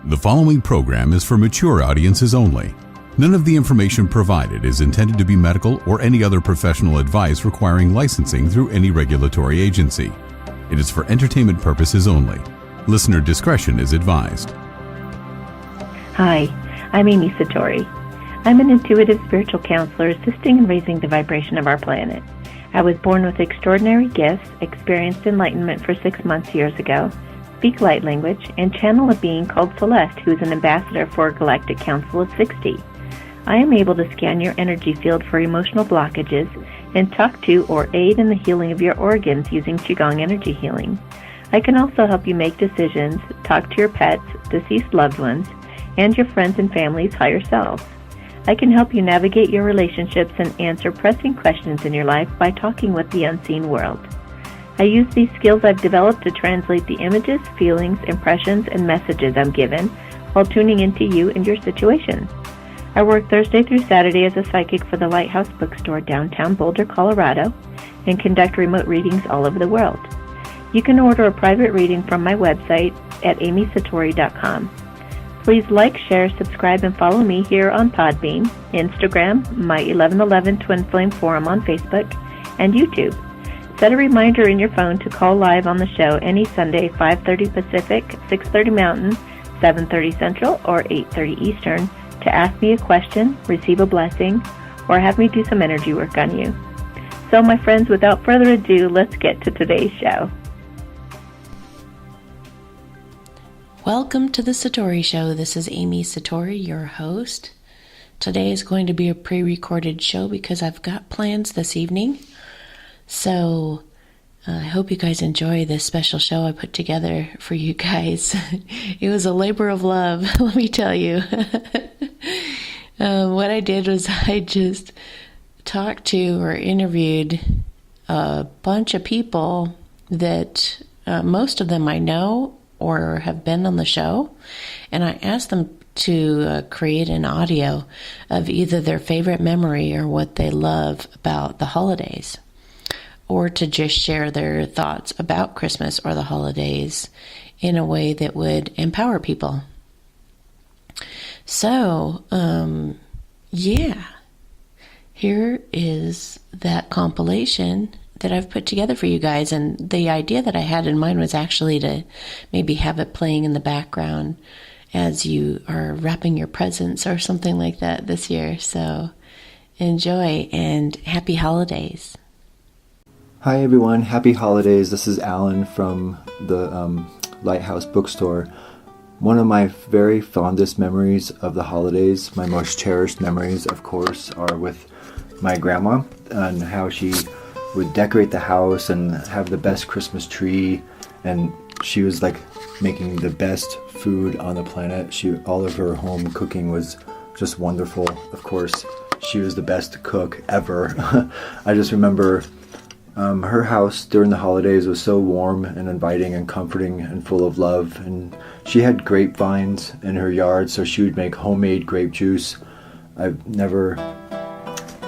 The following program is for mature audiences only. None of the information provided is intended to be medical or any other professional advice requiring licensing through any regulatory agency. It is for entertainment purposes only. Listener discretion is advised. Hi, I'm Amy Satori. I'm an intuitive spiritual counselor assisting in raising the vibration of our planet. I was born with extraordinary gifts, experienced enlightenment for 6 months years ago, speak light language, and channel a being called Celeste, who is an ambassador for a Galactic Council of 60. I am able to scan your energy field for emotional blockages and talk to or aid in the healing of your organs using Qigong energy healing. I can also help you make decisions, talk to your pets, deceased loved ones, and your friends and family's higher selves. I can help you navigate your relationships and answer pressing questions in your life by talking with the unseen world. I use these skills I've developed to translate the images, feelings, impressions, and messages I'm given while tuning into you and your situation. I work Thursday through Saturday as a psychic for the Lighthouse Bookstore downtown Boulder, Colorado, and conduct remote readings all over the world. You can order a private reading from my website at amysatori.com. Please like, share, subscribe, and follow me here on Podbean, Instagram, my 1111 Twin Flame Forum on Facebook, and YouTube. Set a reminder in your phone to call live on the show any Sunday, 5:30 Pacific, 6:30 Mountain, 7:30 Central, or 8:30 Eastern, to ask me a question, receive a blessing, or have me do some energy work on you. So, my friends, without further ado, let's get to today's show. Welcome to the Satori Show. This is Amy Satori, your host. Today is going to be a pre-recorded show because I've got plans this evening. So I hope you guys enjoy this special show I put together for you guys. It was a labor of love, let me tell you. What I did was I just talked to or interviewed a bunch of people that most of them I know or have been on the show, and I asked them to create an audio of either their favorite memory or what they love about the holidays, or to just share their thoughts about Christmas or the holidays in a way that would empower people. So, here is that compilation that I've put together for you guys. And the idea that I had in mind was actually to maybe have it playing in the background as you are wrapping your presents or something like that this year. So enjoy and happy holidays. Hi everyone, happy holidays. This is Alan from the Lighthouse Bookstore. One of my very fondest memories of the holidays, my most cherished memories, of course, are with my grandma and how she would decorate the house and have the best Christmas tree, and she was like making the best food on the planet. All of her home cooking was just wonderful. Of course, she was the best cook ever. I just remember her house during the holidays was so warm and inviting and comforting and full of love, and she had grapevines in her yard, so she would make homemade grape juice. I've never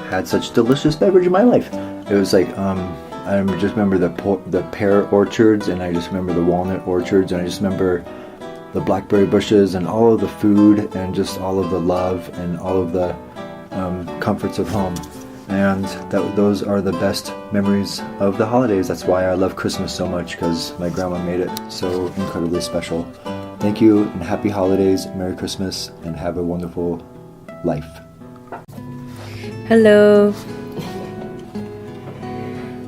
had such delicious beverage in my life. It was like, I just remember the pear orchards, and I just remember the walnut orchards, and I just remember the blackberry bushes and all of the food and just all of the love and all of the comforts of home. And those are the best memories of the holidays. That's why I love Christmas so much, because my grandma made it so incredibly special. Thank you, and happy holidays, Merry Christmas, and have a wonderful life. Hello.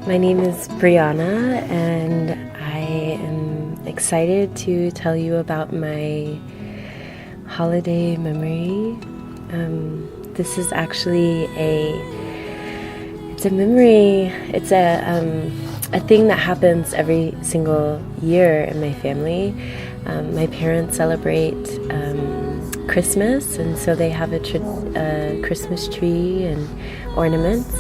My name is Brianna, and I am excited to tell you about my holiday memory. This is actually it's a memory. It's a thing that happens every single year in my family. My parents celebrate Christmas, and so they have a Christmas tree and ornaments.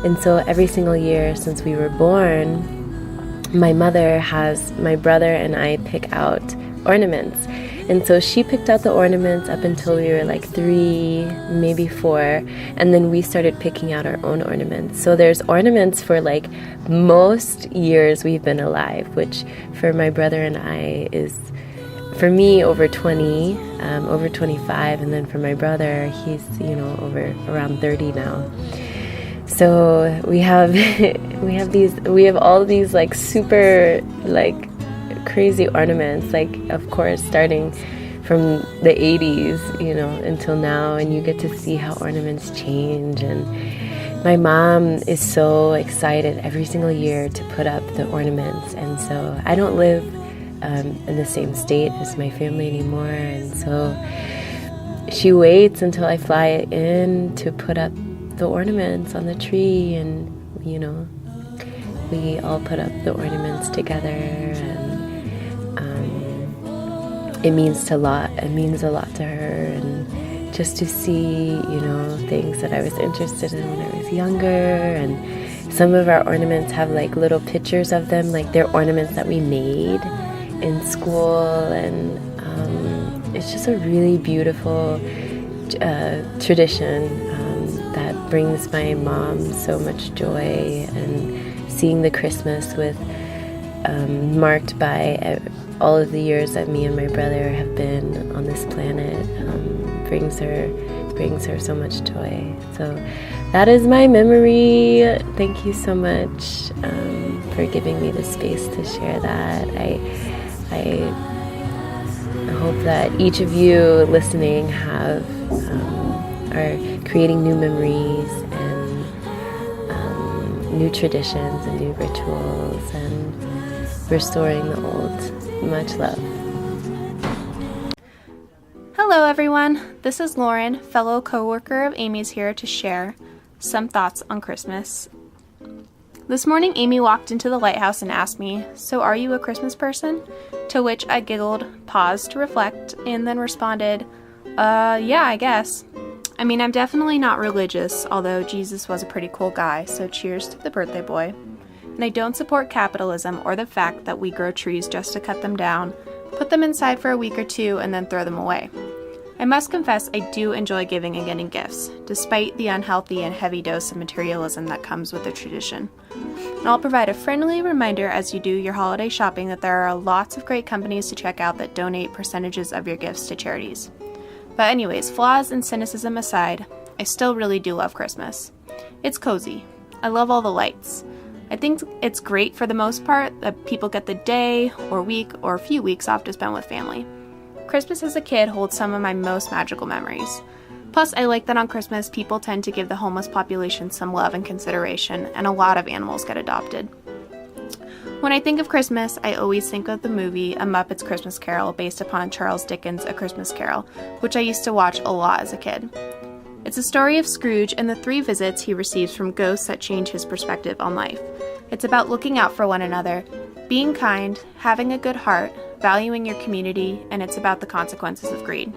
And so every single year since we were born, my mother has my brother and I pick out ornaments. And so she picked out the ornaments up until we were like 3, maybe 4, and then we started picking out our own ornaments. So there's ornaments for like most years we've been alive, which for my brother and I is for me, over 20, over 25, and then for my brother, he's, over around 30 now. So we have all these like super like crazy ornaments, like of course starting from the 80s, until now, and you get to see how ornaments change. And my mom is so excited every single year to put up the ornaments, and so I don't live in the same state as my family anymore, and so she waits until I fly in to put up the ornaments on the tree, and we all put up the ornaments together, and it means a lot to her, and just to see things that I was interested in when I was younger. And some of our ornaments have like little pictures of them, like they're ornaments that we made in school, and it's just a really beautiful tradition that brings my mom so much joy. And seeing the Christmas with marked by all of the years that me and my brother have been on this planet brings her so much joy. So that is my memory. Thank you so much for giving me the space to share that. I hope that each of you listening are creating new memories and new traditions and new rituals and restoring the old. Much love. Hello everyone, this is Lauren, fellow co-worker of Amy's, here to share some thoughts on Christmas. This morning Amy walked into the lighthouse and asked me, "So are you a Christmas person?" To which I giggled, paused to reflect, and then responded, yeah, I guess. I mean, I'm definitely not religious, although Jesus was a pretty cool guy, so cheers to the birthday boy. And I don't support capitalism or the fact that we grow trees just to cut them down, put them inside for a week or two, and then throw them away. I must confess I do enjoy giving and getting gifts, despite the unhealthy and heavy dose of materialism that comes with the tradition. And I'll provide a friendly reminder as you do your holiday shopping that there are lots of great companies to check out that donate percentages of your gifts to charities. But anyways, flaws and cynicism aside, I still really do love Christmas. It's cozy. I love all the lights. I think it's great for the most part that people get the day or week or a few weeks off to spend with family. Christmas as a kid holds some of my most magical memories. Plus, I like that on Christmas, people tend to give the homeless population some love and consideration, and a lot of animals get adopted. When I think of Christmas, I always think of the movie A Muppet's Christmas Carol, based upon Charles Dickens' A Christmas Carol, which I used to watch a lot as a kid. It's a story of Scrooge and the 3 visits he receives from ghosts that change his perspective on life. It's about looking out for one another, being kind, having a good heart, valuing your community, and it's about the consequences of greed.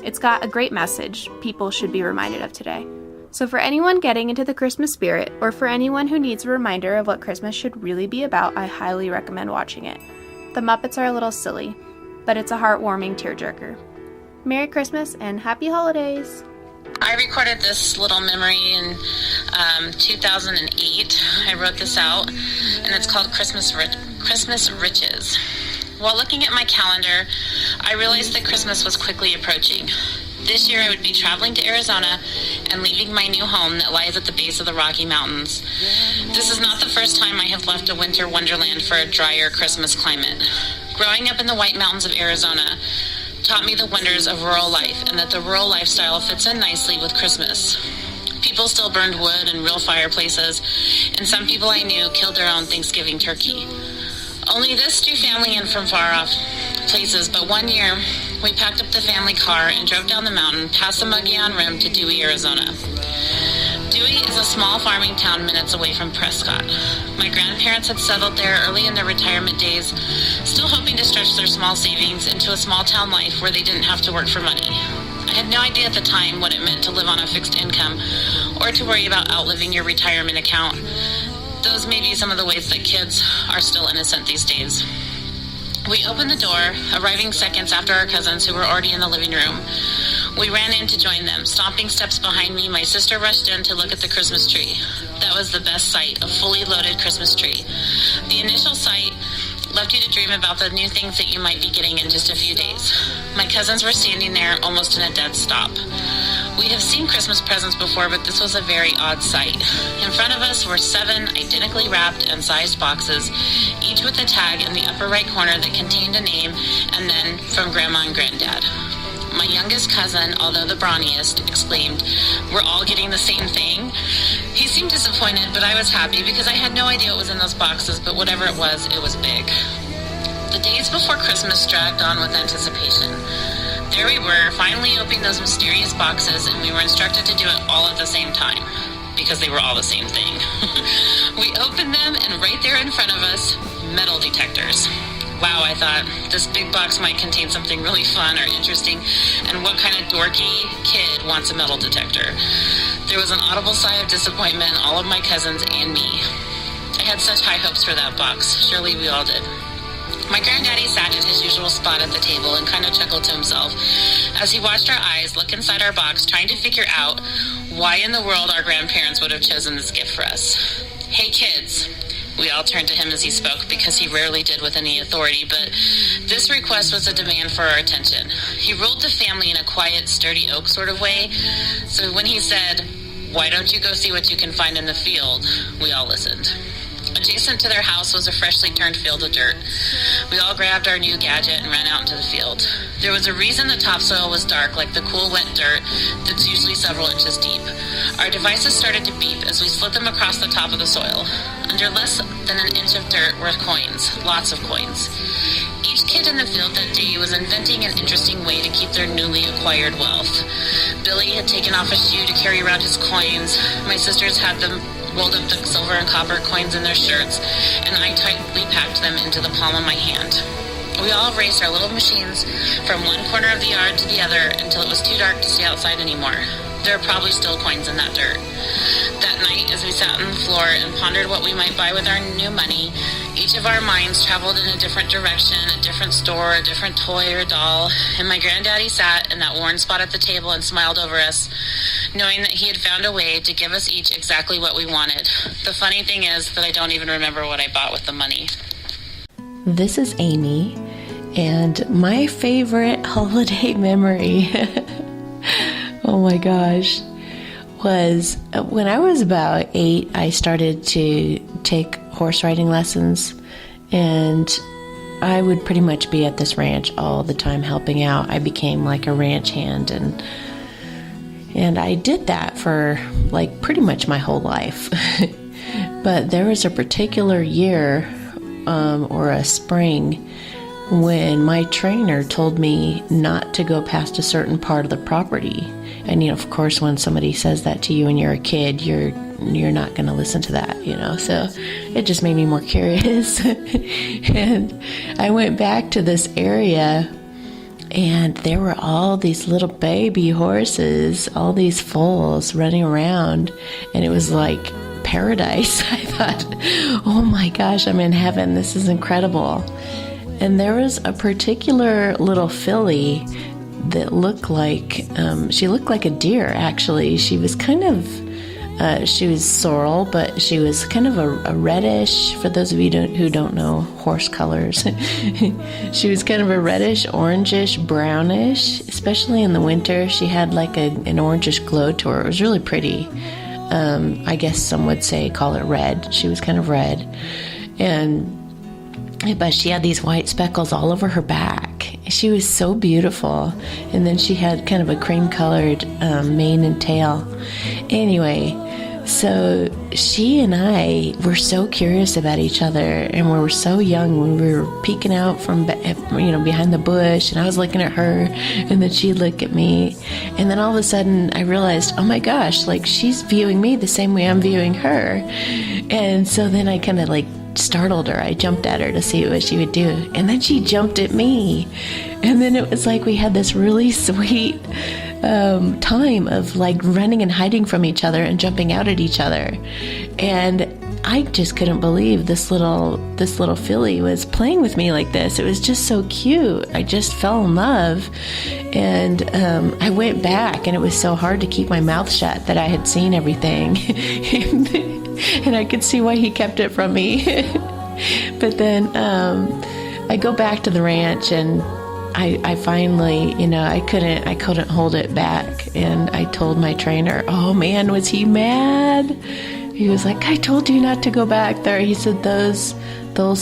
It's got a great message people should be reminded of today. So for anyone getting into the Christmas spirit, or for anyone who needs a reminder of what Christmas should really be about, I highly recommend watching it. The Muppets are a little silly, but it's a heartwarming tearjerker. Merry Christmas and Happy Holidays! I recorded this little memory in 2008. I wrote this out, and it's called Christmas Riches. While looking at my calendar, I realized that Christmas was quickly approaching. This year I would be traveling to Arizona and leaving my new home that lies at the base of the Rocky Mountains. This is not the first time I have left a winter wonderland for a drier Christmas climate. Growing up in the White Mountains of Arizona taught me the wonders of rural life, and that the rural lifestyle fits in nicely with Christmas. People still burned wood in real fireplaces, and some people I knew killed their own Thanksgiving turkey. Only this drew family in from far off places, but one year we packed up the family car and drove down the mountain past the Mogollon Rim to Dewey, Arizona. Dewey is a small farming town minutes away from Prescott. My grandparents had settled there early in their retirement days, still hoping to stretch their small savings into a small town life where they didn't have to work for money. I had no idea at the time what it meant to live on a fixed income or to worry about outliving your retirement account. Those may be some of the ways that kids are still innocent these days. We opened the door, arriving seconds after our cousins who were already in the living room. We ran in to join them. Stomping steps behind me, my sister rushed in to look at the Christmas tree. That was the best sight, a fully loaded Christmas tree. The initial sight left you to dream about the new things that you might be getting in just a few days. My cousins were standing there almost in a dead stop. We have seen Christmas presents before, but this was a very odd sight. In front of us were 7 identically wrapped and sized boxes, each with a tag in the upper right corner that contained a name and then from Grandma and Granddad. My youngest cousin, although the brawniest, exclaimed, "We're all getting the same thing?" He seemed disappointed, but I was happy because I had no idea what was in those boxes, but whatever it was big. The days before Christmas dragged on with anticipation. There we were, finally opening those mysterious boxes, and we were instructed to do it all at the same time, because they were all the same thing. We opened them, and right there in front of us, metal detectors. Wow, I thought, this big box might contain something really fun or interesting, and what kind of dorky kid wants a metal detector? There was an audible sigh of disappointment, all of my cousins and me. I had such high hopes for that box. Surely we all did. My granddaddy sat at his usual spot at the table and kind of chuckled to himself as he watched our eyes look inside our box, trying to figure out why in the world our grandparents would have chosen this gift for us. "Hey kids," we all turned to him as he spoke because he rarely did with any authority, but this request was a demand for our attention. He ruled the family in a quiet, sturdy oak sort of way, so when he said, "Why don't you go see what you can find in the field?" we all listened. Adjacent to their house was a freshly turned field of dirt. We all grabbed our new gadget and ran out into the field. There was a reason the topsoil was dark, like the cool, wet dirt that's usually several inches deep. Our devices started to beep as we slid them across the top of the soil. Under less than an inch of dirt were coins, lots of coins. Each kid in the field that day was inventing an interesting way to keep their newly acquired wealth. Billy had taken off a shoe to carry around his coins. My sisters had them rolled up the silver and copper coins in their shirts, and I tightly packed them into the palm of my hand. We all raced our little machines from one corner of the yard to the other until it was too dark to stay outside anymore. There are probably still coins in that dirt. That night, as we sat on the floor and pondered what we might buy with our new money, each of our minds traveled in a different direction, a different store, a different toy or doll, and my granddaddy sat in that worn spot at the table and smiled over us, knowing that he had found a way to give us each exactly what we wanted. The funny thing is that I don't even remember what I bought with the money. This is Amy, and my favorite holiday memory, oh my gosh, was when I was about 8, I started to take horse riding lessons, and I would pretty much be at this ranch all the time helping out. I became like a ranch hand, and I did that for like pretty much my whole life. But there was a particular year or a spring when my trainer told me not to go past a certain part of the property. And, of course, when somebody says that to you and you're a kid, you're not going to listen to that, So it just made me more curious. And I went back to this area, and there were all these little baby horses, all these foals running around, and it was like paradise. I thought, oh my gosh, I'm in heaven. This is incredible. And there was a particular little filly that looked like, she looked like a deer, actually. She was kind of, she was sorrel, but she was kind of a reddish, for those of you who don't know horse colors. She was kind of a reddish, orangish, brownish, especially in the winter. She had like an orangish glow to her. It was really pretty. I guess some would call it red. She was kind of red. But she had these white speckles all over her back. She was so beautiful. And then she had kind of a cream-colored mane and tail. Anyway, so she and I were so curious about each other, and we were so young when we were peeking out from behind the bush, and I was looking at her, and then she'd look at me. And then all of a sudden I realized, oh my gosh, like she's viewing me the same way I'm viewing her. And so then I kind of startled her. I jumped at her to see what she would do, and then she jumped at me, and then it was like we had this really sweet time of running and hiding from each other and jumping out at each other. And I just couldn't believe this little filly was playing with me like this. It was just so cute. I just fell in love, and I went back, and it was so hard to keep my mouth shut that I had seen everything. And I could see why he kept it from me. But then I go back to the ranch, and I finally, I couldn't hold it back. And I told my trainer, oh man, was he mad? He was like, I told you not to go back there. He said, those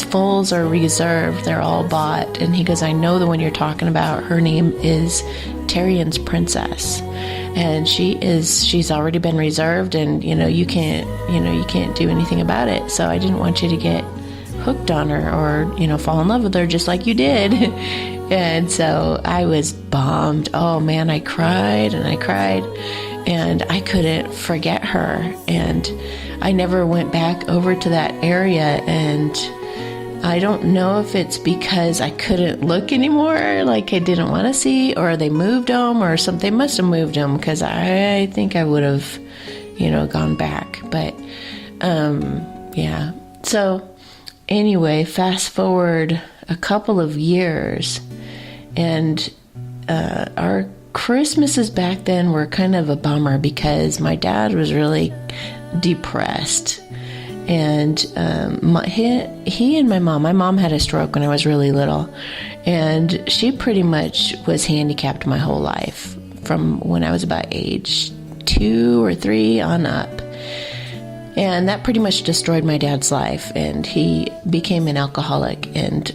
foals are reserved. They're all bought. And he goes, I know the one you're talking about. Her name is Tyrion's Princess. And she's already been reserved, and, you can't do anything about it. So I didn't want you to get hooked on her or, fall in love with her just like you did. And so I was bummed. Oh man, I cried and I cried, and I couldn't forget her. And I never went back over to that area, and I don't know if it's because I couldn't look anymore, like I didn't want to see, or they moved them or something. They must have moved them, because I think I would have, gone back. But, yeah. So anyway, fast forward a couple of years, and our Christmases back then were kind of a bummer, because my dad was really depressed. And he and my mom had a stroke when I was really little, and she pretty much was handicapped my whole life from when I was about age 2 or 3 on up. And that pretty much destroyed my dad's life, and he became an alcoholic. And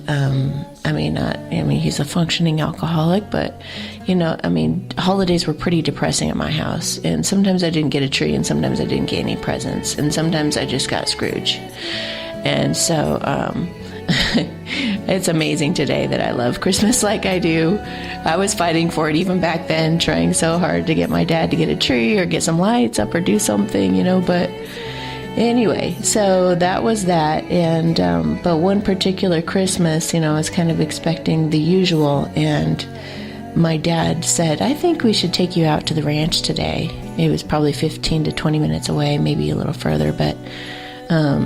he's a functioning alcoholic, but holidays were pretty depressing at my house. And sometimes I didn't get a tree, and sometimes I didn't get any presents, and sometimes I just got Scrooge. And so it's amazing today that I love Christmas like I do. I was fighting for it even back then, trying so hard to get my dad to get a tree or get some lights up or do something, but anyway, so that was that. And but one particular Christmas, I was kind of expecting the usual, and my dad said, I think we should take you out to the ranch today. It was probably 15 to 20 minutes away, maybe a little further, but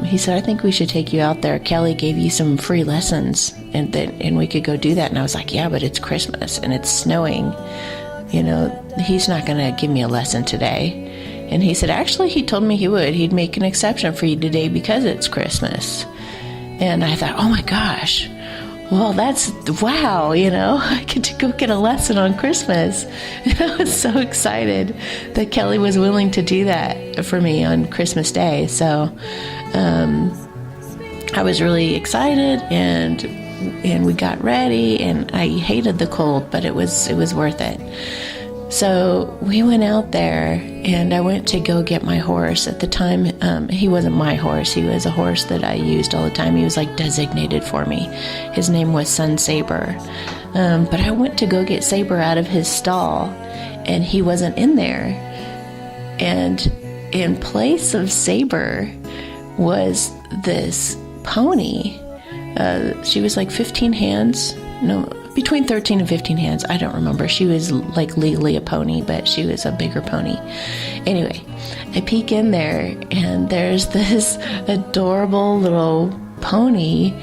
he said, I think we should take you out there. Kelly gave you some free lessons, and we could go do that. And I was like, yeah, but it's Christmas and it's snowing. He's not going to give me a lesson today. And he said, actually, he told me he would. He'd make an exception for you today because it's Christmas. And I thought, oh my gosh, well, wow, I get to go get a lesson on Christmas. And I was so excited that Kelly was willing to do that for me on Christmas Day. So I was really excited, and we got ready, and I hated the cold, but it was worth it. So we went out there, and I went to go get my horse. At the time, he wasn't my horse. He was a horse that I used all the time. He was like designated for me. His name was Sun Saber. But I went to go get Saber out of his stall, and he wasn't in there. And in place of Saber was this pony. She was like 15 hands. No, between 13 and 15 hands. I don't remember. She was like legally a pony, but she was a bigger pony. Anyway, I peek in there, and there's this adorable little pony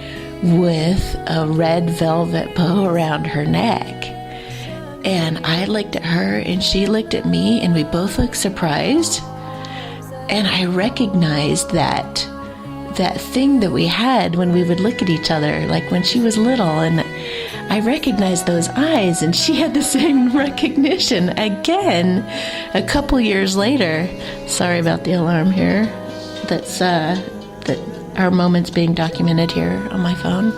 with a red velvet bow around her neck. And I looked at her, and she looked at me, and we both looked surprised. And I recognized that thing that we had when we would look at each other, like when she was little, and I recognized those eyes, and she had the same recognition again a couple years later. Sorry about the alarm here. That's that our moment's being documented here on my phone.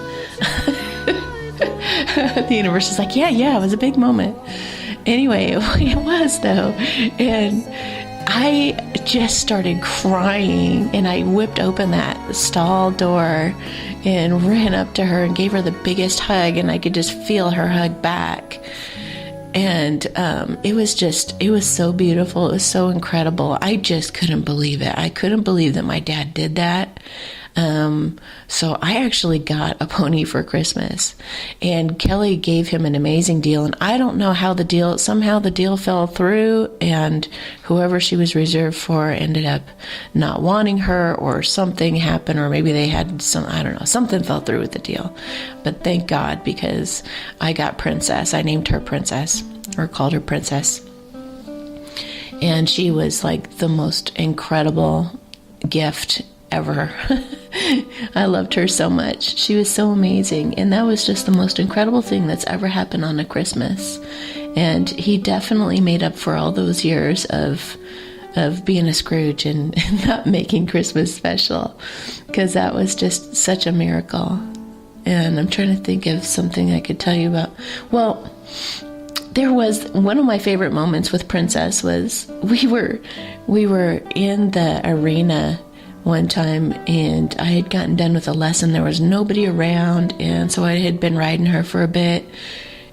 The universe is like, yeah, it was a big moment. Anyway, it was though. And I just started crying, and I whipped open that stall door and ran up to her and gave her the biggest hug, and I could just feel her hug back. And it was so beautiful. It was so incredible. I just couldn't believe it. I couldn't believe that my dad did that. So I actually got a pony for Christmas, and Kelly gave him an amazing deal. And I don't know how somehow the deal fell through, and whoever she was reserved for ended up not wanting her, or something happened, or maybe they had something fell through with the deal. But thank God, because I got Princess. I named her Princess, or called her Princess. And she was like the most incredible gift ever. I loved her so much. She was so amazing. And that was just the most incredible thing that's ever happened on a Christmas. And he definitely made up for all those years of being a Scrooge and not making Christmas special, because that was just such a miracle. And I'm trying to think of something I could tell you about. Well, there was one of my favorite moments with Princess was we were in the arena one time, and I had gotten done with a lesson. There was nobody around, and so I had been riding her for a bit,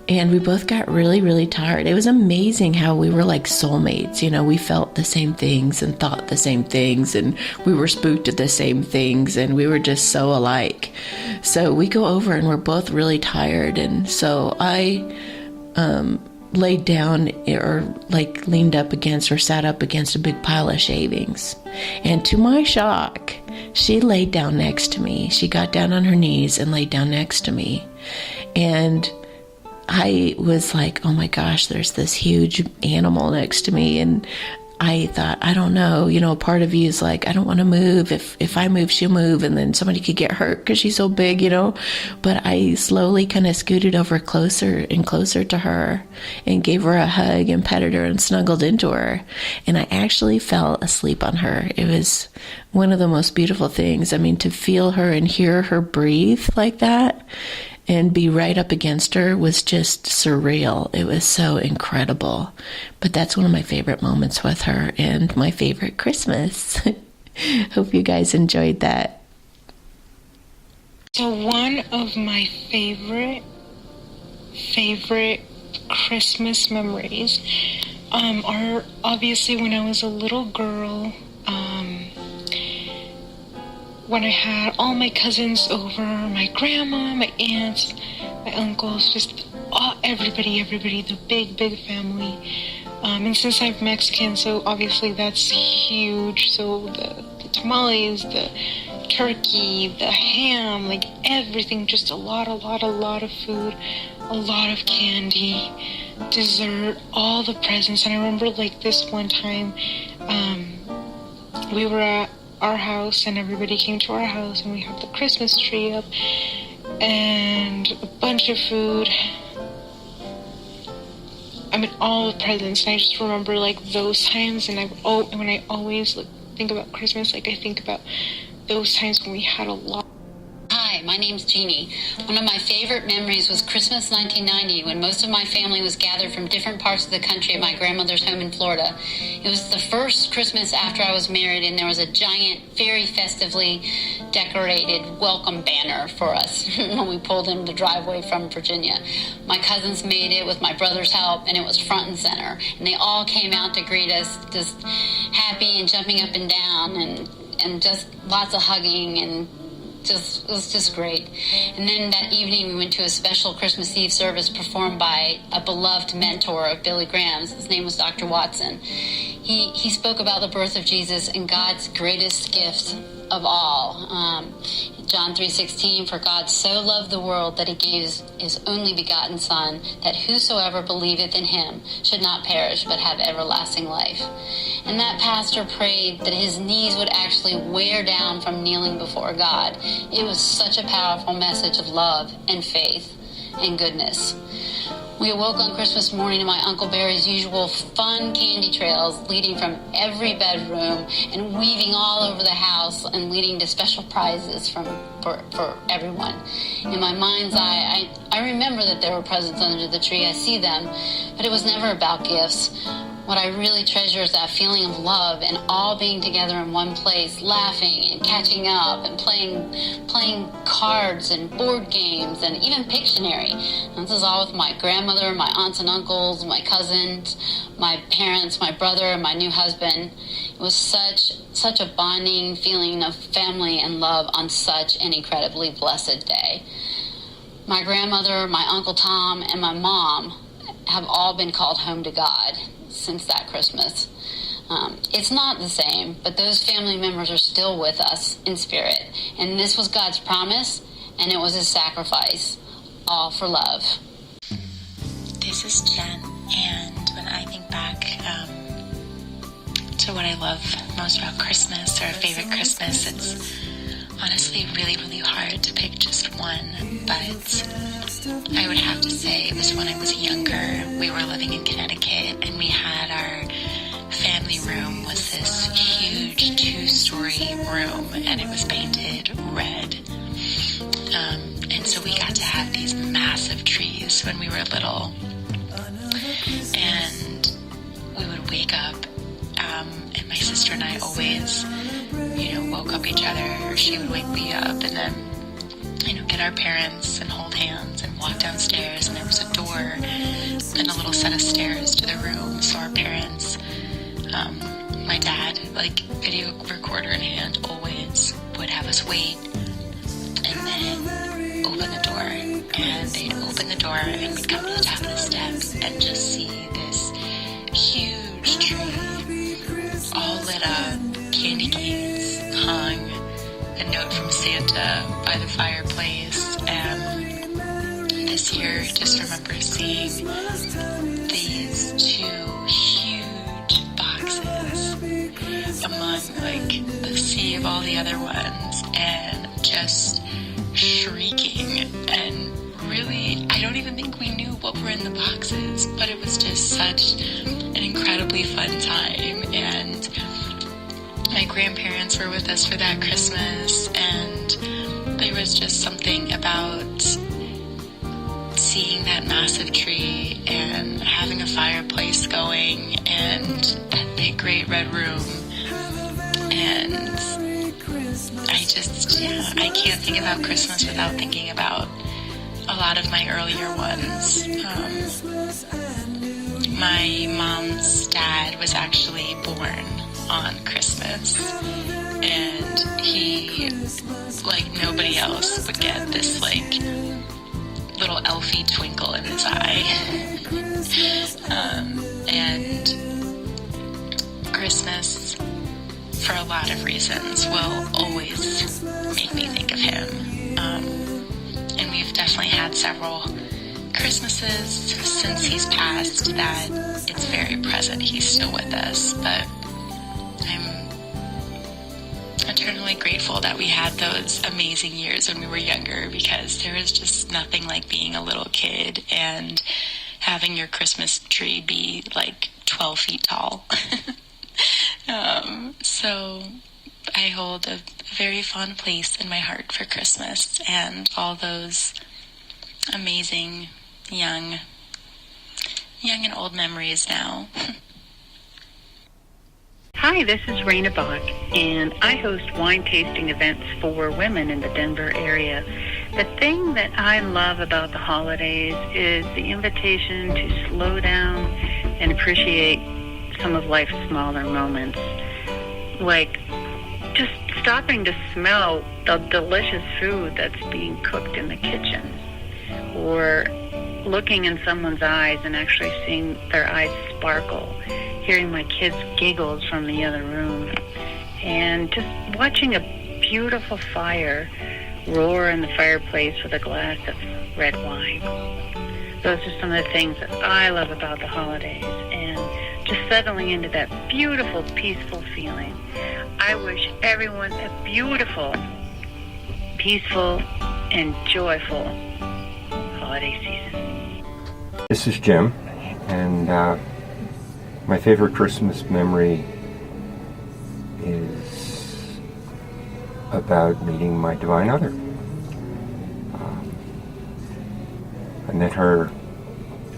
and we both got really, really tired. It was amazing how we were like soulmates. You know, we felt the same things and thought the same things, and we were spooked at the same things, and we were just so alike. So we go over and we're both really tired, and so I laid down or like leaned up against or sat up against a big pile of shavings. And to my shock, she laid down next to me. She got down on her knees and laid down next to me. And I was like, oh my gosh, there's this huge animal next to me. And I thought, I don't know, you know, part of you is like, I don't want to move. If I move, she'll move, and then somebody could get hurt because she's so big, you know. But I slowly kind of scooted over closer and closer to her and gave her a hug and petted her and snuggled into her. And I actually fell asleep on her. It was one of the most beautiful things. I mean, to feel her and hear her breathe like that and be right up against her was just surreal. It was so incredible. But that's one of my favorite moments with her and my favorite Christmas. Hope you guys enjoyed that. So one of my favorite Christmas memories are obviously when I was a little girl, when I had all my cousins over, my grandma, my aunts, my uncles, just everybody, the big family. And since I'm Mexican, so obviously that's huge. So the tamales, the turkey, the ham, like everything, just a lot of food, a lot of candy, dessert, all the presents. And I remember like this one time, we were at our house and everybody came to our house and we had the Christmas tree up and a bunch of food. I mean, all the presents. And I just remember like those times, and when I always think about Christmas, like I think about those times when we had a lot. Hi, my name's Jeannie. One of my favorite memories was Christmas 1990, when most of my family was gathered from different parts of the country at my grandmother's home in Florida. It was the first Christmas after I was married, and there was a giant, very festively decorated welcome banner for us when we pulled into the driveway from Virginia. My cousins made it with my brother's help, and it was front and center. And they all came out to greet us, just happy and jumping up and down, and just lots of hugging, and it was just great. And then that evening we went to a special Christmas Eve service performed by a beloved mentor of Billy Graham's. His name was Dr. Watson. He spoke about the birth of Jesus and God's greatest gift of all. John 3:16, for God so loved the world that he gave his only begotten Son, that whosoever believeth in him should not perish but have everlasting life. And that pastor prayed that his knees would actually wear down from kneeling before God. It was such a powerful message of love and faith and goodness. We awoke on Christmas morning to my Uncle Barry's usual fun candy trails leading from every bedroom and weaving all over the house and leading to special prizes for everyone. In my mind's eye, I remember that there were presents under the tree. I see them, but it was never about gifts. What I really treasure is that feeling of love and all being together in one place, laughing and catching up and playing cards and board games and even Pictionary. And this is all with my grandmother, my aunts and uncles, my cousins, my parents, my brother, and my new husband. It was such a bonding feeling of family and love on such an incredibly blessed day. My grandmother, my Uncle Tom, and my mom have all been called home to God since that Christmas. It's not the same, but those family members are still with us in spirit. And this was God's promise, and it was his sacrifice, all for love. This is Jen, and when I think back to what I love most about Christmas, or a favorite Christmas, it's honestly really, really hard to pick just one, but I would have to say it was when I was younger. We were living in Connecticut, and we had our family room was this huge 2-story room, and it was painted red. And so we got to have these massive trees when we were little. And we would wake up, and my sister and I always, woke up each other, or she would wake me up, and then, get our parents and hold hands and walk downstairs, and there was a door and a little set of stairs to the room, so our parents, my dad, video recorder in hand, always would have us wait, and then open the door, and they'd open the door, and we'd come to the top of the steps and just see this huge tree, all lit up, candy canes hung, a note from Santa by the fireplace, and this year I just remember seeing these 2 huge boxes among the sea of all the other ones, and just shrieking, and really, I don't even think we knew what were in the boxes, but it was just such an incredibly fun time, and my grandparents were with us for that Christmas, and there was just something about seeing that massive tree and having a fireplace going and that big great red room, and I can't think about Christmas without thinking about a lot of my earlier ones. My mom's dad was actually born on Christmas, and he, like nobody else, would get this little elfy twinkle in his eye. And Christmas, for a lot of reasons, will always make me think of him. And we've definitely had several Christmases since he's passed that it's very present. He's still with us, but I'm eternally grateful that we had those amazing years when we were younger, because there was just nothing like being a little kid and having your Christmas tree be 12 feet tall. So I hold a very fond place in my heart for Christmas and all those amazing young and old memories now. Hi, this is Raina Bach, and I host wine tasting events for women in the Denver area. The thing that I love about the holidays is the invitation to slow down and appreciate some of life's smaller moments. Like just stopping to smell the delicious food that's being cooked in the kitchen, or looking in someone's eyes and actually seeing their eyes sparkle, hearing my kids' giggles from the other room, and just watching a beautiful fire roar in the fireplace with a glass of red wine. Those are some of the things that I love about the holidays, and just settling into that beautiful, peaceful feeling. I wish everyone a beautiful, peaceful, and joyful holiday season. This is Jim, and my favorite Christmas memory is about meeting my divine other. I met her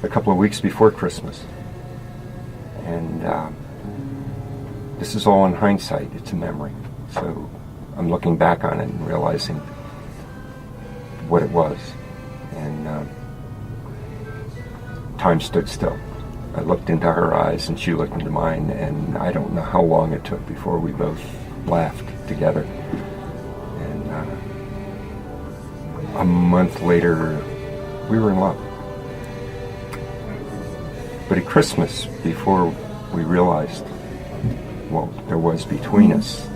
a couple of weeks before Christmas, and this is all in hindsight. It's a memory, so I'm looking back on it and realizing what it was, and time stood still. I looked into her eyes and she looked into mine, and I don't know how long it took before we both laughed together. And a month later, we were in love. But at Christmas, before we realized what there was between us,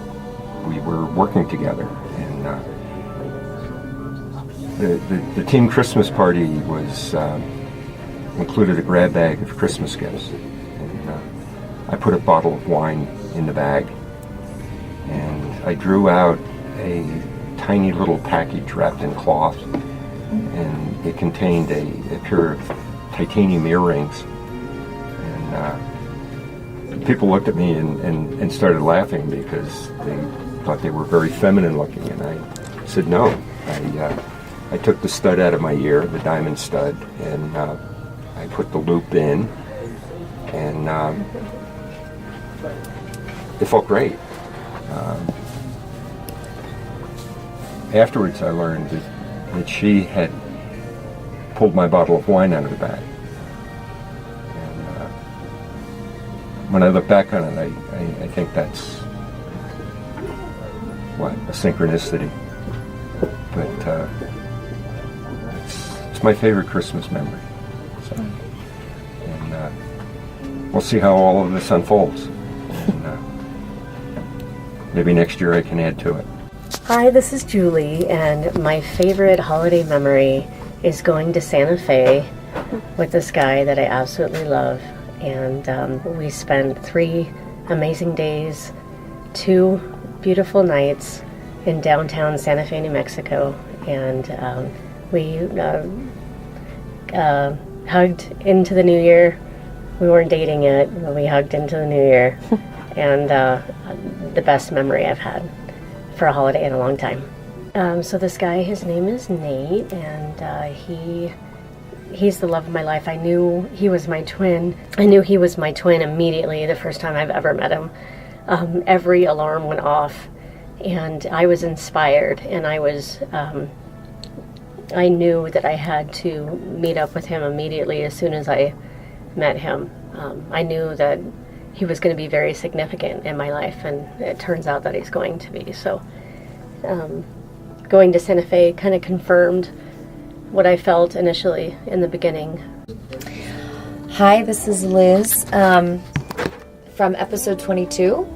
we were working together. And the team Christmas party was included a grab bag of Christmas gifts. And I put a bottle of wine in the bag, and I drew out a tiny little package wrapped in cloth, and it contained a pair of titanium earrings. And people looked at me and started laughing because they thought they were very feminine looking, and I said no. I took the stud out of my ear, the diamond stud, and I put the loop in, and it felt great. Afterwards, I learned that she had pulled my bottle of wine out of the bag. And when I look back on it, I think that's a synchronicity. But it's my favorite Christmas memory. So, and we'll see how all of this unfolds. And, maybe next year I can add to it. Hi, this is Julie, and my favorite holiday memory is going to Santa Fe with this guy that I absolutely love. And we spent 3 amazing days, 2 beautiful nights in downtown Santa Fe, New Mexico. And we hugged into the new year. We weren't dating yet, but we hugged into the new year. And the best memory I've had for a holiday in a long time. So this guy, his name is Nate, and he's the love of my life. I knew he was my twin. I knew he was my twin immediately the first time I've ever met him. Every alarm went off, and I was inspired, and I knew that I had to meet up with him immediately as soon as I met him. I knew that he was going to be very significant in my life, and it turns out that he's going to be. So going to Santa Fe kind of confirmed what I felt initially in the beginning. Hi, this is Liz from episode 22,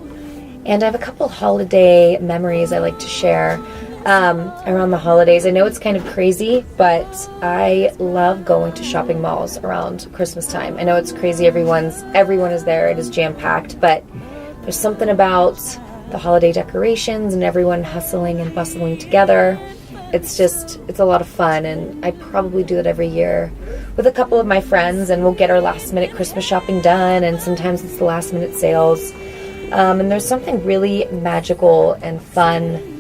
and I have a couple holiday memories I like to share around the holidays. I know it's kind of crazy, but I love going to shopping malls around Christmas time. I know it's crazy, everyone is there, it is jam-packed, but there's something about the holiday decorations and everyone hustling and bustling together. It's a lot of fun, and I probably do it every year with a couple of my friends, and we'll get our last minute Christmas shopping done, and sometimes it's the last minute sales. And there's something really magical and fun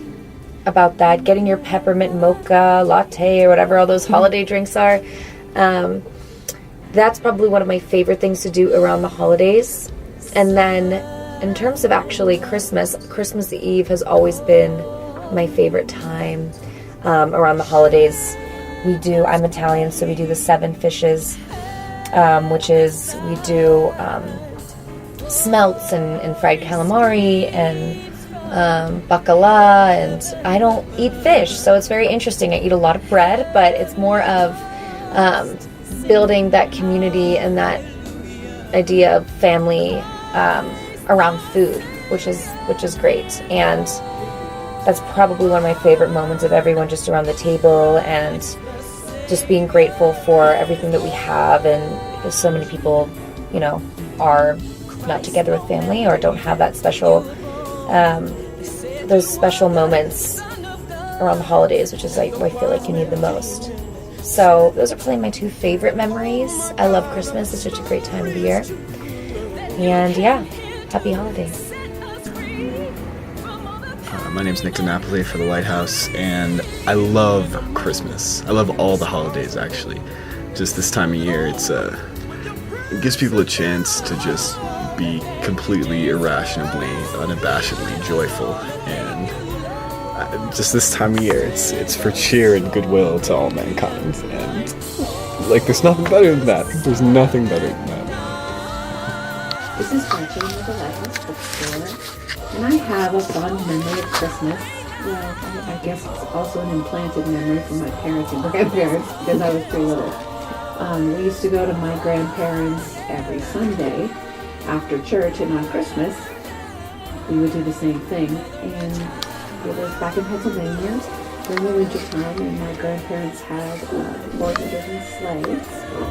about that, getting your peppermint mocha latte or whatever all those holiday drinks are. That's probably one of my favorite things to do around the holidays. And then in terms of actually Christmas Eve has always been my favorite time around the holidays. I'm Italian, so we do the 7 fishes, which is we do smelts and fried calamari and bacala, and I don't eat fish, so it's very interesting. I eat a lot of bread, but it's more of building that community and that idea of family around food, which is great. And that's probably one of my favorite moments of everyone just around the table and just being grateful for everything that we have. And so many people, are not together with family or don't have that special those special moments around the holidays, which is like I feel like you need the most. So those are probably my 2 favorite memories. I love Christmas. It's such a great time of the year. And yeah, happy holidays. My name's Nick DiNapoli for the Lighthouse, and I love Christmas. I love all the holidays, actually. Just this time of year, it gives people a chance to just be completely irrationally, unabashedly joyful, and just this time of year, it's for cheer and goodwill to all mankind, and there's nothing better than that. There's nothing better than that. This is Gretchen with the Lighthouse Bookstore, and I have a fond memory of Christmas. Well, I guess it's also an implanted memory from my parents and grandparents because I was pretty little. We used to go to my grandparents every Sunday after church, and on Christmas we would do the same thing. And it was back in Pennsylvania during the winter time, and my grandparents had 4 different sleighs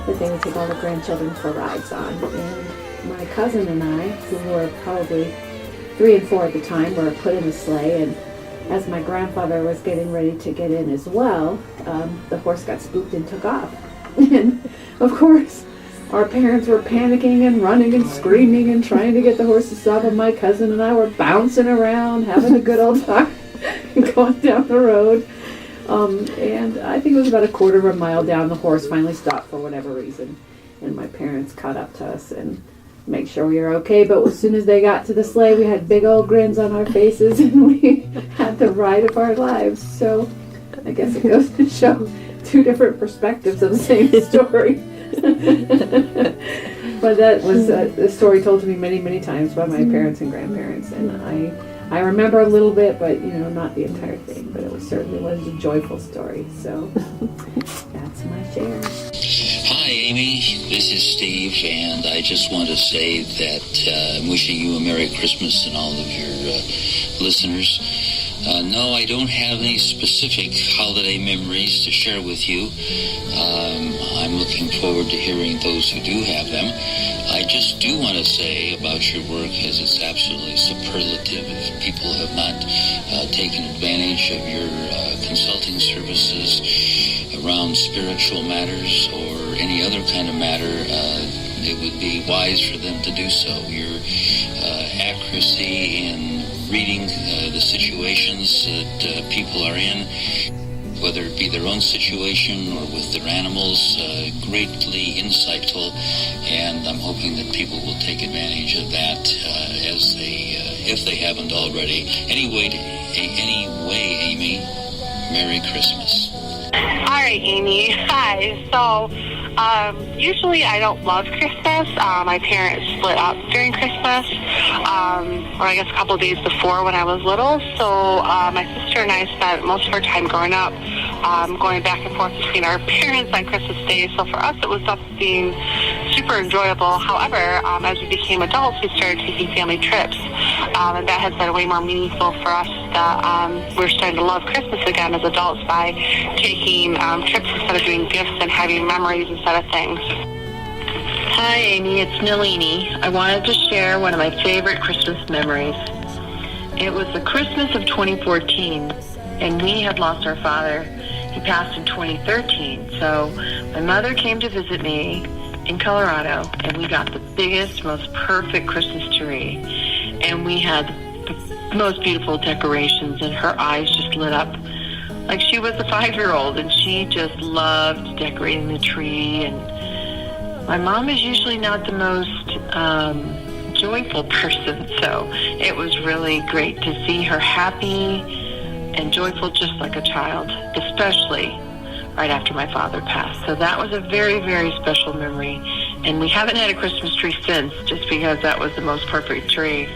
that they would take all the grandchildren for rides on. And my cousin and I, who were probably 3 and 4 at the time, were put in the sleigh, and as my grandfather was getting ready to get in as well, the horse got spooked and took off. And of course, our parents were panicking and running and screaming and trying to get the horse to stop, and my cousin and I were bouncing around, having a good old time, going down the road. And I think it was about a quarter of a mile down, the horse finally stopped for whatever reason. And my parents caught up to us and make sure we were okay. But as soon as they got to the sleigh, we had big old grins on our faces and we had the ride of our lives. So I guess it goes to show two different perspectives of the same story. But that was a story told to me many, many times by my parents and grandparents. And I remember a little bit, but not the entire thing. But it certainly was a joyful story. So that's my share. Hi, Amy. This is Steve, and I just want to say that I'm wishing you a Merry Christmas and all of your listeners. No, I don't have any specific holiday memories to share with you. I'm looking forward to hearing those who do have them. I just do want to say about your work is it's absolutely superlative. If people have not taken advantage of your consulting services around spiritual matters or any other kind of matter, it would be wise for them to do so. Your accuracy in reading the situations that people are in, whether it be their own situation or with their animals, greatly insightful, and I'm hoping that people will take advantage of that as they, if they haven't already. Anyway, Amy, Merry Christmas. All right, Amy. Hi. So, usually I don't love Christmas. My parents split up during Christmas, or I guess a couple of days before when I was little. So, my sister and I spent most of our time growing up going back and forth between our parents on Christmas Day. So for us, it was something super enjoyable. However, as we became adults, we started taking family trips, and that has been way more meaningful for us. That we're starting to love Christmas again as adults by taking trips instead of doing gifts and having memories instead of things. Hi, Amy. It's Nalini. I wanted to share one of my favorite Christmas memories. It was the Christmas of 2014, and we had lost our father. He passed in 2013. So my mother came to visit me in Colorado, and we got the biggest, most perfect Christmas tree. And we had the most beautiful decorations, and her eyes just lit up like she was a 5-year-old, and she just loved decorating the tree. And my mom is usually not the most joyful person, so it was really great to see her happy and joyful just like a child, especially right after my father passed. So that was a very, very special memory. And we haven't had a Christmas tree since, just because that was the most perfect tree.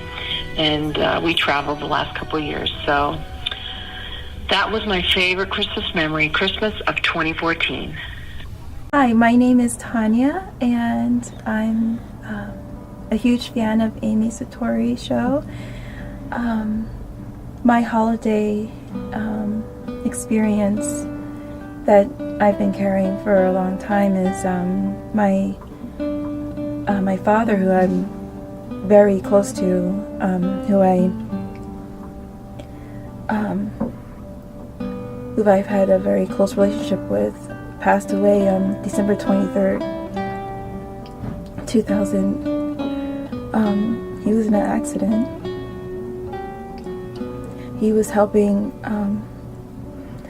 And we traveled the last couple of years. So that was my favorite Christmas memory, Christmas of 2014. Hi, my name is Tanya, and I'm a huge fan of Amy Satori show. My holiday experience that I've been carrying for a long time is my father, who I'm very close to, who I've had a very close relationship with, passed away on December 23rd, 2000. He was in an accident. He was helping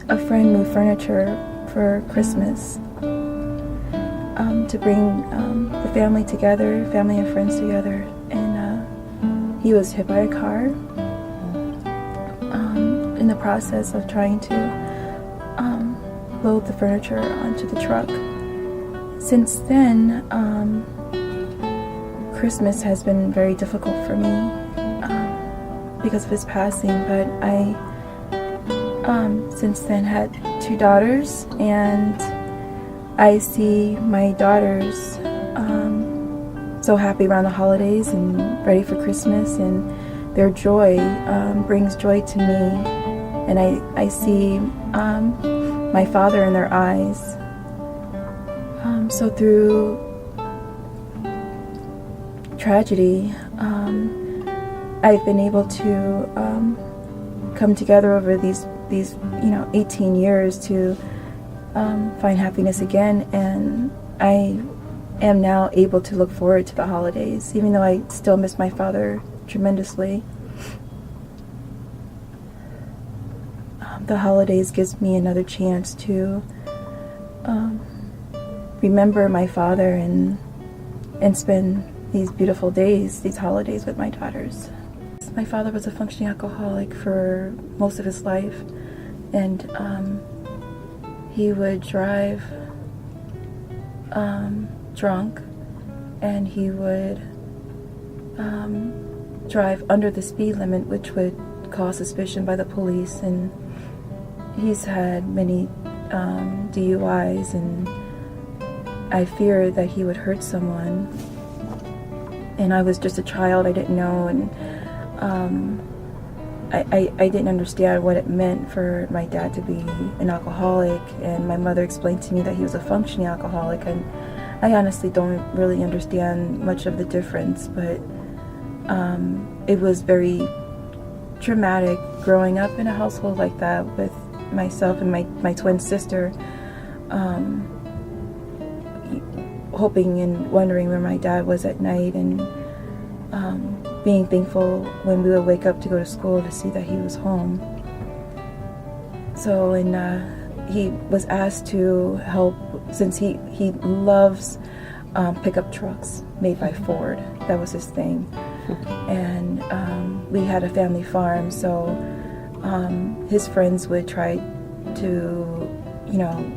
a friend move furniture for Christmas, to bring the family together, family and friends together, and he was hit by a car in the process of trying to load the furniture onto the truck. Since then, Christmas has been very difficult for me because of his passing, but I since then had 2 daughters, and I see my daughters so happy around the holidays and ready for Christmas, and their joy brings joy to me, and I see my father in their eyes. So through tragedy, I've been able to come together over these 18 years to find happiness again, and I am now able to look forward to the holidays, even though I still miss my father tremendously. The holidays gives me another chance to remember my father and spend these beautiful days, these holidays with my daughters. My father was a functioning alcoholic for most of his life, and he would drive drunk, and he would drive under the speed limit, which would cause suspicion by the police, and he's had many DUIs, and I feared that he would hurt someone. And I was just a child, I didn't know, and I didn't understand what it meant for my dad to be an alcoholic, and my mother explained to me that he was a functioning alcoholic, and I honestly don't really understand much of the difference, but it was very traumatic growing up in a household like that with myself and my twin sister, hoping and wondering where my dad was at night, and being thankful when we would wake up to go to school to see that he was home. So, and he was asked to help, since he loves pickup trucks made by Ford. That was his thing. And we had a family farm, so his friends would try to,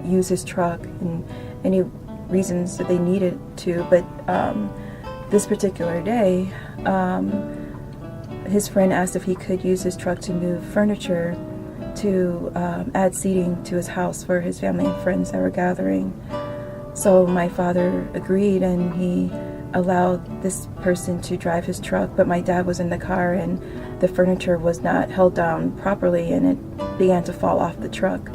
use his truck and any reasons that they needed to, but this particular day, his friend asked if he could use his truck to move furniture to add seating to his house for his family and friends that were gathering. So my father agreed, and he allowed this person to drive his truck, but my dad was in the car, and the furniture was not held down properly, and it began to fall off the truck.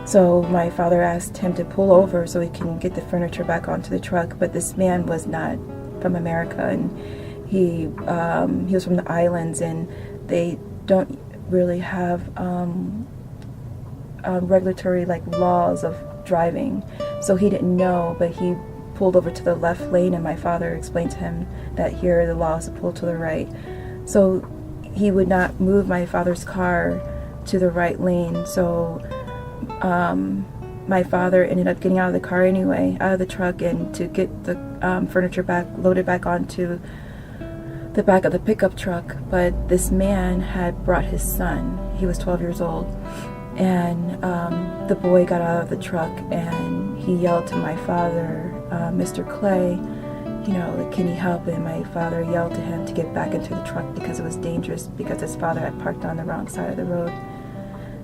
So my father asked him to pull over so he can get the furniture back onto the truck, but this man was not from America, and he was from the islands, and they don't really have regulatory laws of driving, so he didn't know, but he pulled over to the left lane, and my father explained to him that here the law is to pull to the right. So he would not move my father's car to the right lane, so my father ended up getting out of the car anyway, out of the truck, and to get the furniture loaded back onto the back of the pickup truck. But this man had brought his son. He was 12 years old, and the boy got out of the truck, and he yelled to my father, Mr. Clay, can he help? And my father yelled to him to get back into the truck because it was dangerous, because his father had parked on the wrong side of the road.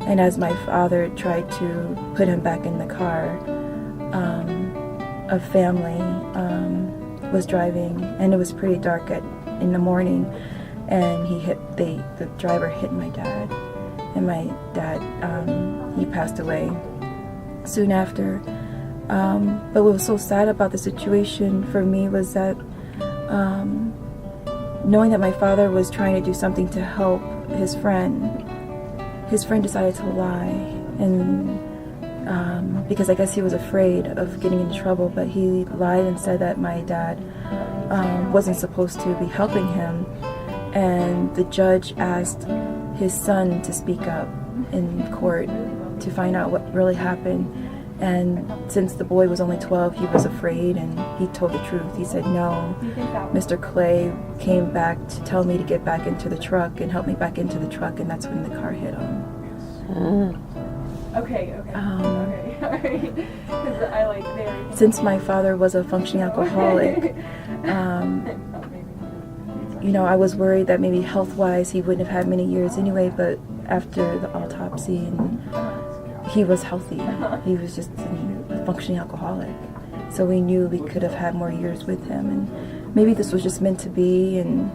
And as my father tried to put him back in the car, a family was driving, and it was pretty dark in the morning, and the driver hit my dad, and my dad, he passed away soon after. But what was so sad about the situation for me was that knowing that my father was trying to do something to help his friend decided to lie, and because I guess he was afraid of getting into trouble, but he lied and said that my dad wasn't supposed to be helping him, and the judge asked his son to speak up in court to find out what really happened. And since the boy was only 12, he was afraid, and he told the truth. He said, no, Mr. Clay came back to tell me to get back into the truck and help me back into the truck, and that's when the car hit him. Okay. Since my father was a functioning alcoholic, I was worried that maybe health-wise he wouldn't have had many years anyway, but after the autopsy, and he was healthy. He was just a functioning alcoholic. So we knew we could have had more years with him, and maybe this was just meant to be, and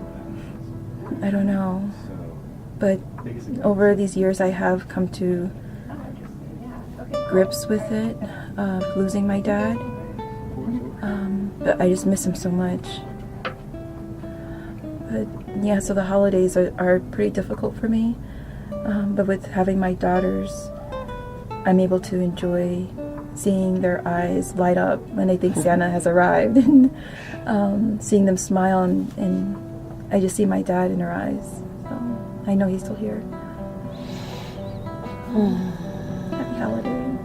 I don't know. But over these years I have come to grips with it, losing my dad. But I just miss him so much. But yeah, so the holidays are pretty difficult for me. But with having my daughters, I'm able to enjoy seeing their eyes light up when they think Santa has arrived, and seeing them smile, and I just see my dad in her eyes. So I know he's still here. Happy holidays.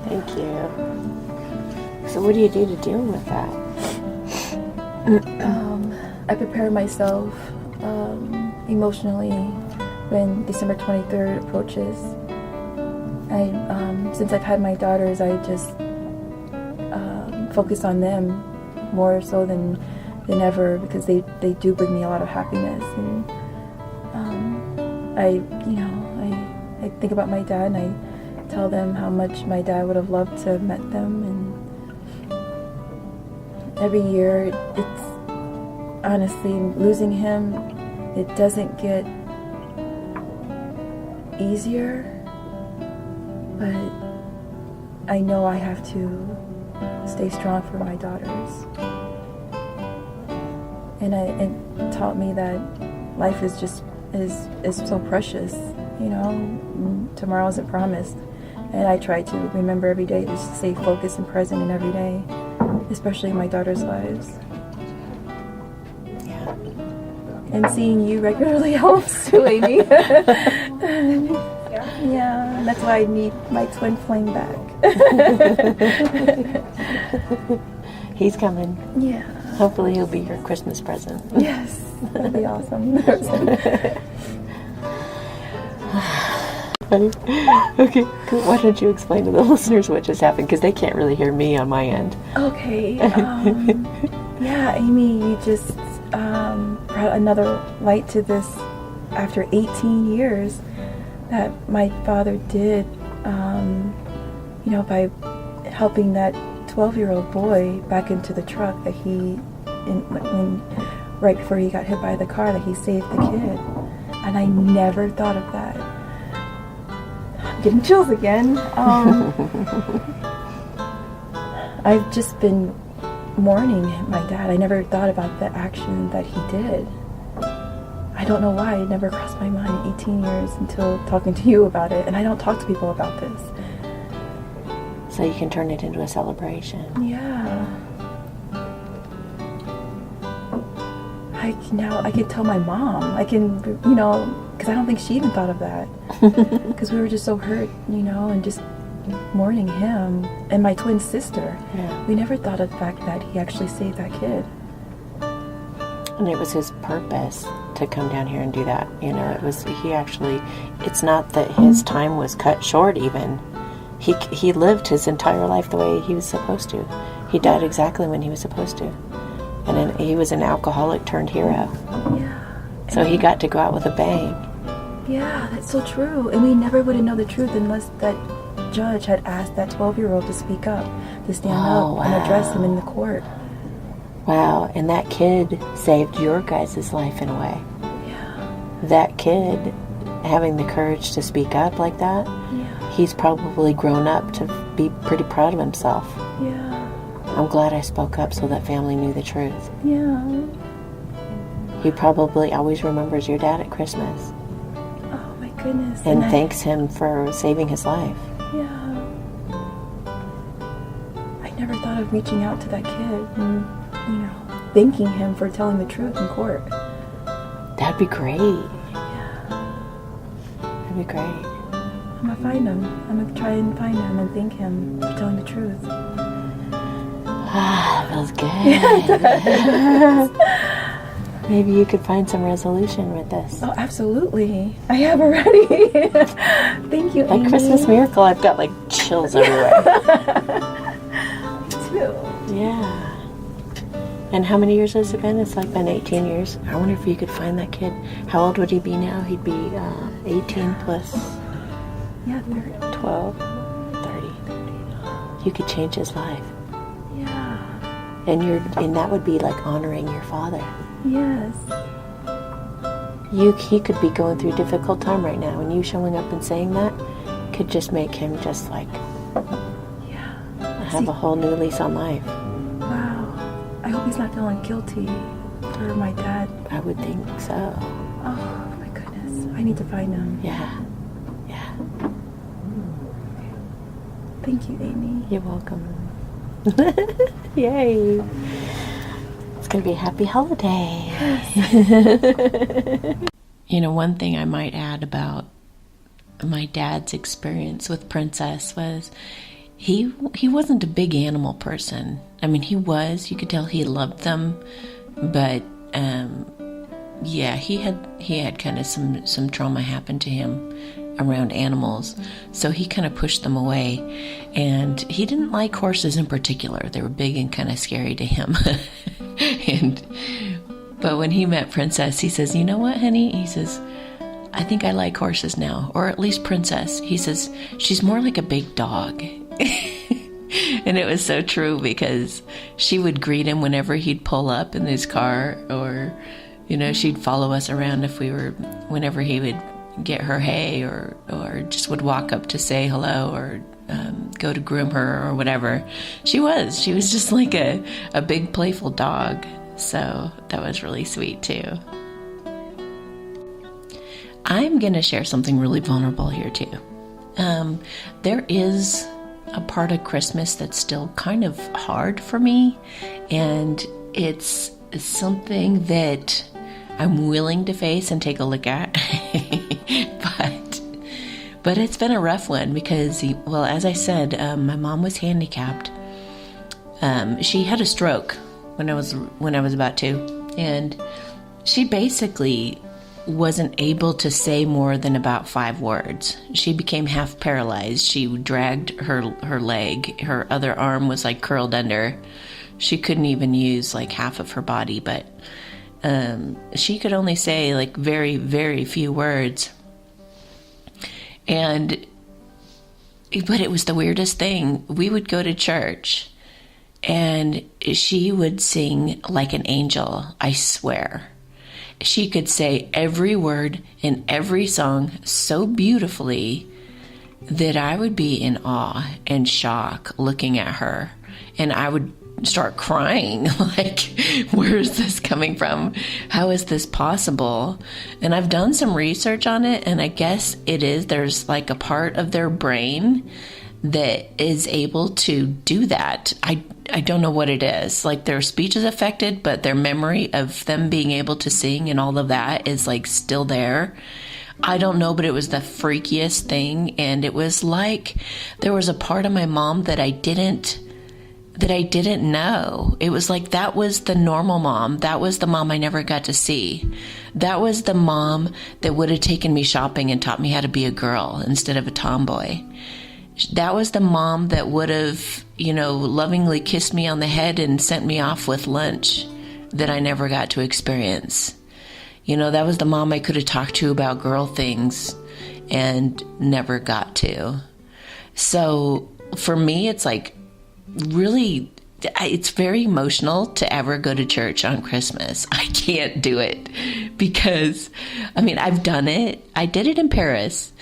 Thank you. So what do you do to deal with that? I prepare myself emotionally when December 23rd approaches. Since I've had my daughters, I just focus on them more so than ever, because they do bring me a lot of happiness. And I think about my dad, and I tell them how much my dad would have loved to have met them. And every year, it's honestly, losing him, it doesn't get easier, but I know I have to stay strong for my daughters. And it taught me that life is just is so precious, you know. Tomorrow isn't promised, and I try to remember every day to stay focused and present in every day, especially in my daughters' lives. Yeah. And seeing you regularly helps too, Amy. Yeah, that's why I need my twin flame back. He's coming. Yeah. Hopefully he'll be your Christmas present. Yes, that'd be awesome. Okay, cool. Why don't you explain to the listeners what just happened, because they can't really hear me on my end. Okay. Yeah, Amy, you just brought another light to this after 18 years that my father did, by helping that 12-year-old boy back into the truck that right before he got hit by the car, that he saved the kid. And I never thought of that. I'm getting chills again. I've just been mourning my dad. I never thought about the action that he did. I don't know why. It never crossed my mind in 18 years until talking to you about it. And I don't talk to people about this. So you can turn it into a celebration. Yeah. I can tell my mom. I can, because I don't think she even thought of that. Because we were just so hurt, and just mourning him and my twin sister. Yeah. We never thought of the fact that he actually saved that kid. And it was his purpose to come down here and do that. It's not that his time was cut short even. He lived his entire life the way he was supposed to. He died exactly when he was supposed to. And then he was an alcoholic turned hero. Yeah. So he got to go out with a bang. Yeah, that's so true. And we never would have known the truth unless that judge had asked that 12-year-old to speak up, to stand up and address him in the court. Wow, and that kid saved your guys' life in a way. Yeah. That kid having the courage to speak up like that, he's probably grown up to be pretty proud of himself. Yeah. I'm glad I spoke up so that family knew the truth. Yeah. He probably always remembers your dad at Christmas. Oh my goodness. And thanks him for saving his life. Yeah. I never thought of reaching out to that kid and, thanking him for telling the truth in court. That'd be great. Yeah. That'd be great. I'm gonna find him. I'm gonna try and find him and thank him for telling the truth. Ah, that feels good. Yeah, it does. Maybe you could find some resolution with this. Oh, absolutely. I have already. Thank you, Amy. Like Christmas Miracle, I've got like chills everywhere. Me too. Yeah. And how many years has it been? It's like been 18 years. I wonder if you could find that kid. How old would he be now? He'd be 18 plus 12, 30. You could change his life. Yeah. And that would be like honoring your father. Yes. He could be going through a difficult time right now, and you showing up and saying that could just make him just like have a whole new lease on life. Wow. I hope he's not feeling guilty for my dad. I would think so. Oh my goodness. I need to find them. Yeah. Thank you, Amy. You're welcome. Yay. It's going to be a happy holiday. You know, one thing I might add about my dad's experience with Princess was he wasn't a big animal person. I mean, he was. You could tell he loved them. But, yeah, he had kind of some trauma happen to him around animals, so he kind of pushed them away, and he didn't like horses in particular. They were big and kind of scary to him. But when he met Princess, he says, you know what, honey? He says, I think I like horses now, or at least Princess. He says, she's more like a big dog. And it was so true, because she would greet him whenever he'd pull up in his car, or, you know, she'd follow us around whenever he would get her hay, or just would walk up to say hello, or go to groom her, or whatever. She was just like a big playful dog. So that was really sweet too. I'm gonna share something really vulnerable here too. There is a part of Christmas that's still kind of hard for me, and it's something that I'm willing to face and take a look at. But it's been a rough one, because, well, as I said, my mom was handicapped. She had a stroke when I was about 2, and she basically wasn't able to say more than about 5 words. She became half paralyzed. She dragged her leg. Her other arm was like curled under. She couldn't even use like half of her body, but she could only say like very, very few words. But it was the weirdest thing. We would go to church, and she would sing like an angel, I swear. She could say every word in every song so beautifully that I would be in awe and shock looking at her, and I would start crying, like, where is this coming from? How is this possible? And I've done some research on it, and I guess there's like a part of their brain that is able to do that. I don't know what it is. Like, their speech is affected, but their memory of them being able to sing and all of that is like still there. I don't know, but it was the freakiest thing. And it was like there was a part of my mom that I didn't know. It was like that was the normal mom. That was the mom I never got to see. That was the mom that would have taken me shopping and taught me how to be a girl instead of a tomboy. That was the mom that would have, lovingly kissed me on the head and sent me off with lunch that I never got to experience. That was the mom I could have talked to about girl things and never got to. So for me, it's like, really, it's very emotional to ever go to church on Christmas. I can't do it because, I've done it. I did it in Paris.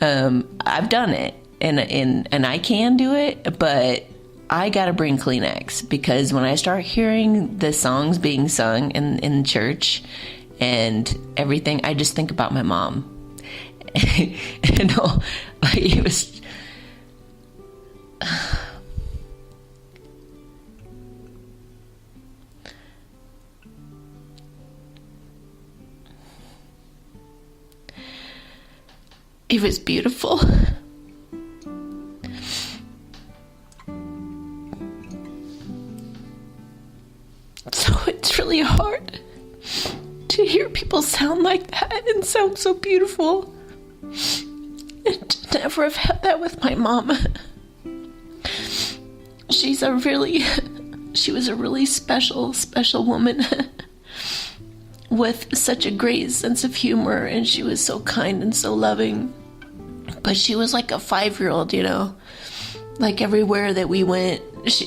I've done it, and I can do it, but I gotta bring Kleenex, because when I start hearing the songs being sung in church and everything, I just think about my mom. It was. It was beautiful. So it's really hard to hear people sound like that and sound so beautiful. And to never have had that with my mom. She was a really special woman. With such a great sense of humor, and she was so kind and so loving. But she was like a 5-year-old, Like everywhere that we went,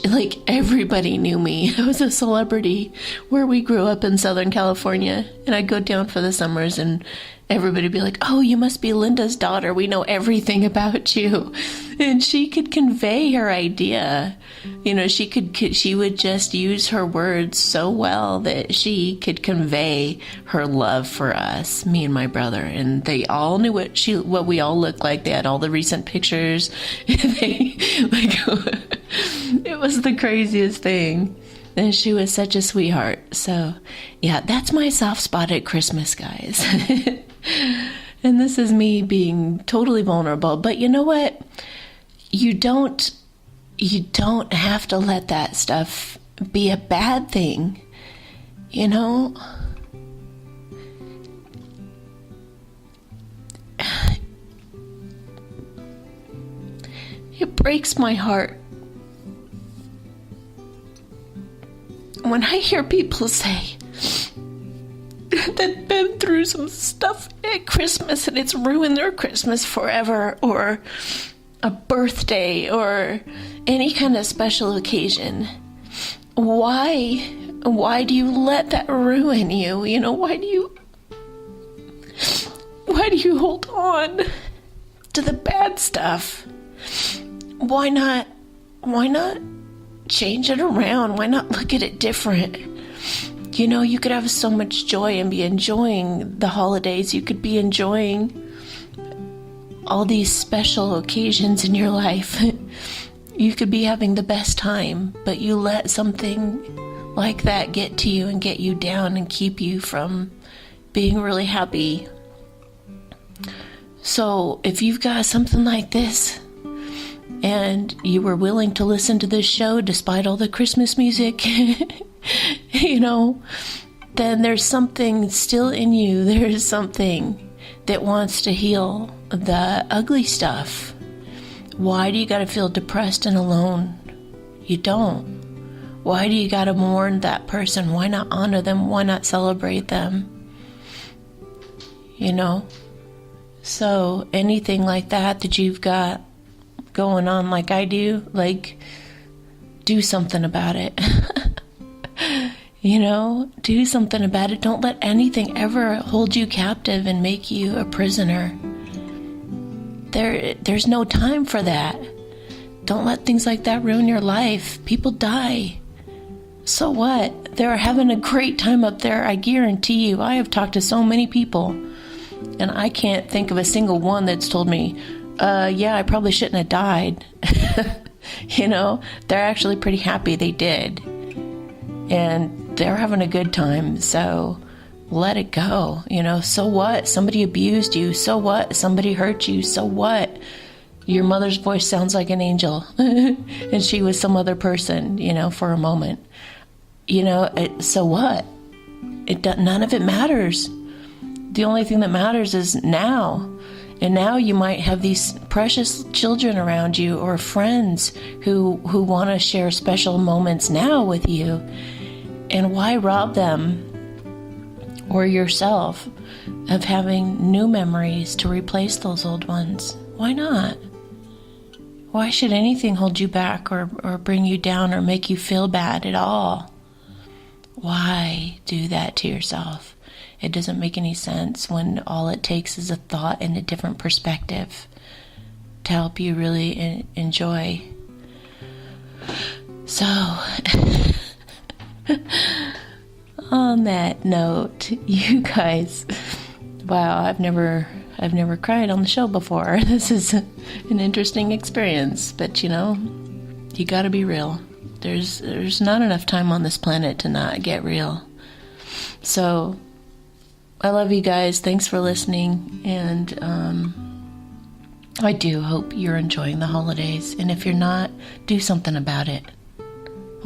like everybody knew me. I was a celebrity where we grew up in Southern California, and I'd go down for the summers and everybody would be like, oh, you must be Linda's daughter. We know everything about you. And she could convey her idea. You know, she would just use her words so well that she could convey her love for us, me and my brother. And they all knew what we all looked like. They had all the recent pictures. It was the craziest thing. And she was such a sweetheart. So, yeah, that's my soft spot at Christmas, guys. And this is me being totally vulnerable. But you know what? You don't have to let that stuff be a bad thing. You know? It breaks my heart when I hear people say that they've been through some stuff at Christmas and it's ruined their Christmas forever, or a birthday, or any kind of special occasion. Why do you let that ruin you? You know, why do you hold on to the bad stuff? Why not change it around? Why not look at it different? You know, you could have so much joy and be enjoying the holidays. You could be enjoying all these special occasions in your life. You could be having the best time, but you let something like that get to you and get you down and keep you from being really happy. So if you've got something like this, and you were willing to listen to this show despite all the Christmas music, you know, then there's something still in you. There's something that wants to heal the ugly stuff. Why do you got to feel depressed and alone? You don't. Why do you got to mourn that person? Why not honor them? Why not celebrate them? You know? So anything like that you've got going on like I do, like, do something about it. You know, do something about it. Don't let anything ever hold you captive and make you a prisoner. There's no time for that. Don't let things like that ruin your life. People die. So what? They're having a great time up there, I guarantee you. I have talked to so many people, and I can't think of a single one that's told me, yeah, I probably shouldn't have died. You know, they're actually pretty happy they did. And they're having a good time, so let it go. You know, so what? Somebody abused you. So what? Somebody hurt you. So what? Your mother's voice sounds like an angel. And she was some other person, you know, for a moment. You know, so what? None of it matters. The only thing that matters is now. And now you might have these precious children around you, or friends who want to share special moments now with you. And why rob them or yourself of having new memories to replace those old ones? Why not? Why should anything hold you back or bring you down or make you feel bad at all? Why do that to yourself? It doesn't make any sense when all it takes is a thought and a different perspective to help you really enjoy. So, on that note, you guys, wow, I've never cried on the show before. This is an interesting experience, but you know, you gotta be real. There's not enough time on this planet to not get real. So, I love you guys. Thanks for listening. And I do hope you're enjoying the holidays. And if you're not, do something about it.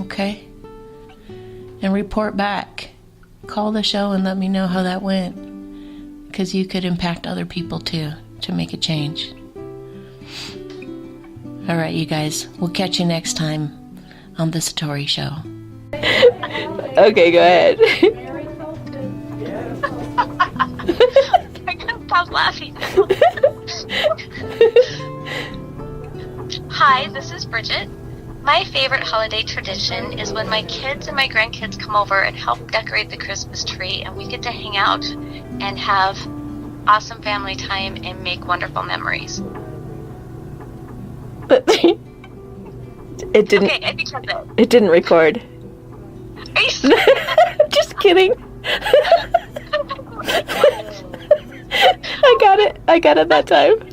Okay? And report back. Call the show and let me know how that went. Because you could impact other people too to make a change. All right, you guys. We'll catch you next time on The Satori Show. Okay, go ahead. I couldn't stop laughing. Hi, this is Bridget. My favorite holiday tradition is when my kids and my grandkids come over and help decorate the Christmas tree, and we get to hang out and have awesome family time and make wonderful memories. But it didn't. Okay, I think that's it. It didn't record. Are you serious? Just kidding. I got it that time.